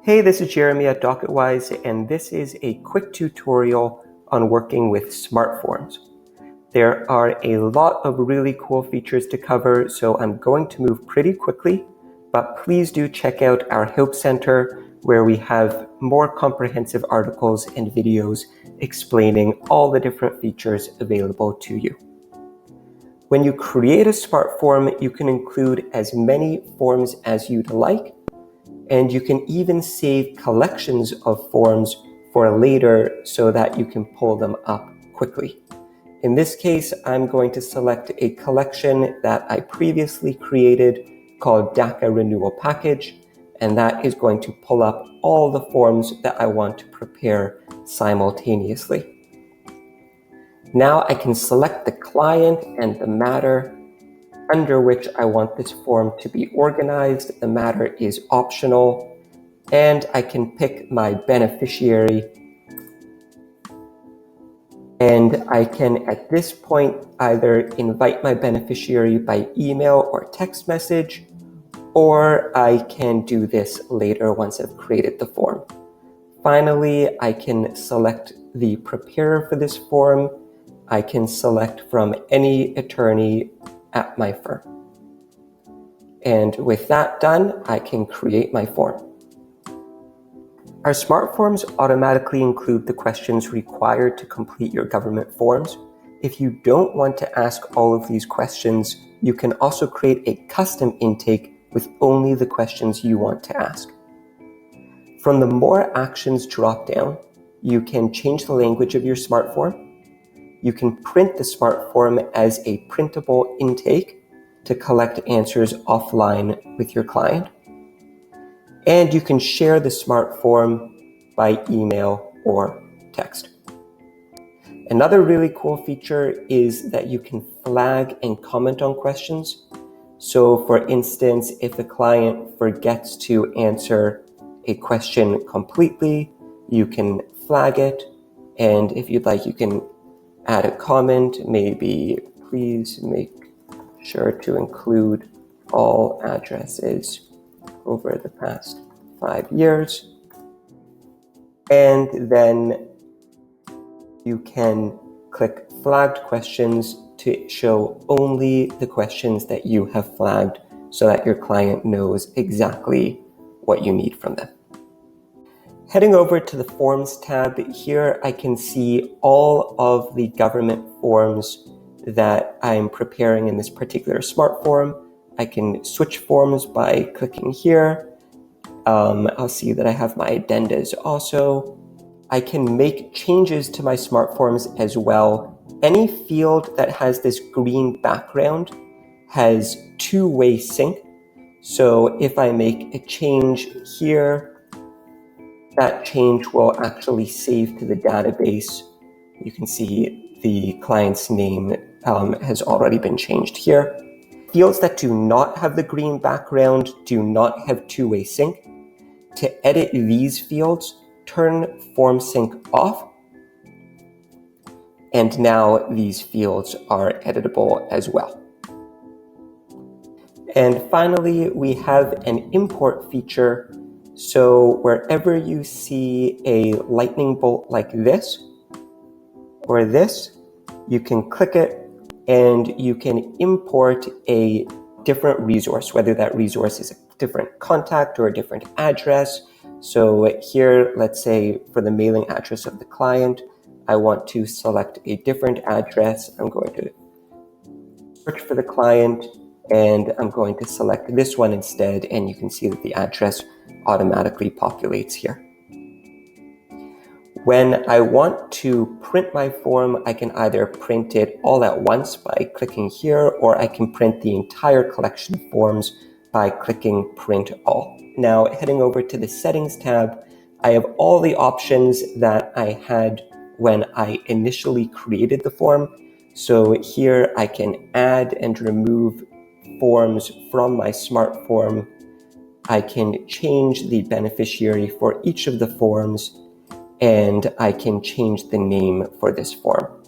Hey, this is Jeremy at DocketWise, and this is a quick tutorial on working with smart forms. There are a lot of really cool features to cover, so I'm going to move pretty quickly, but please do check out our Help Center where we have more comprehensive articles and videos explaining all the different features available to you. When you create a smart form, you can include as many forms as you'd like, and you can even save collections of forms for later so that you can pull them up quickly. In this case, I'm going to select a collection that I previously created called DACA Renewal Package, and that is going to pull up all the forms that I want to prepare simultaneously. Now I can select the client and the matter under which I want this form to be organized. The matter is optional, and I can pick my beneficiary. And I can, at this point, either invite my beneficiary by email or text message, or I can do this later once I've created the form. Finally, I can select the preparer for this form. I can select from any attorney at my firm. And with that done, I can create my form. Our smart forms automatically include the questions required to complete your government forms. If you don't want to ask all of these questions, you can also create a custom intake with only the questions you want to ask. From the More Actions drop-down, you can change the language of your smart form. You can print the smart form as a printable intake to collect answers offline with your client. And you can share the smart form by email or text. Another really cool feature is that you can flag and comment on questions. So for instance, if the client forgets to answer a question completely, you can flag it. And if you'd like, you can add a comment, maybe please make sure to include all addresses over the past 5 years. And then you can click flagged questions to show only the questions that you have flagged so that your client knows exactly what you need from them. Heading over to the Forms tab, here I can see all of the government forms that I'm preparing in this particular smart form. I can switch forms by clicking here. I'll see that I have my addendas also. I can make changes to my smart forms as well. Any field that has this green background has two-way sync. So if I make a change here, that change will actually save to the database. You can see the client's name has already been changed here. Fields that do not have the green background do not have two-way sync. To edit these fields, turn Form Sync off. And now these fields are editable as well. And finally, we have an import feature. So wherever you see a lightning bolt like this or this, you can click it and you can import a different resource, whether that resource is a different contact or a different address. So here, let's say for the mailing address of the client, I want to select a different address. I'm going to search for the client and I'm going to select this one instead, and you can see that the address automatically populates here. When I want to print my form, I can either print it all at once by clicking here, or I can print the entire collection of forms by clicking Print All. Now, heading over to the Settings tab, I have all the options that I had when I initially created the form. So here I can add and remove forms from my smart form. I can change the beneficiary for each of the forms, and I can change the name for this form.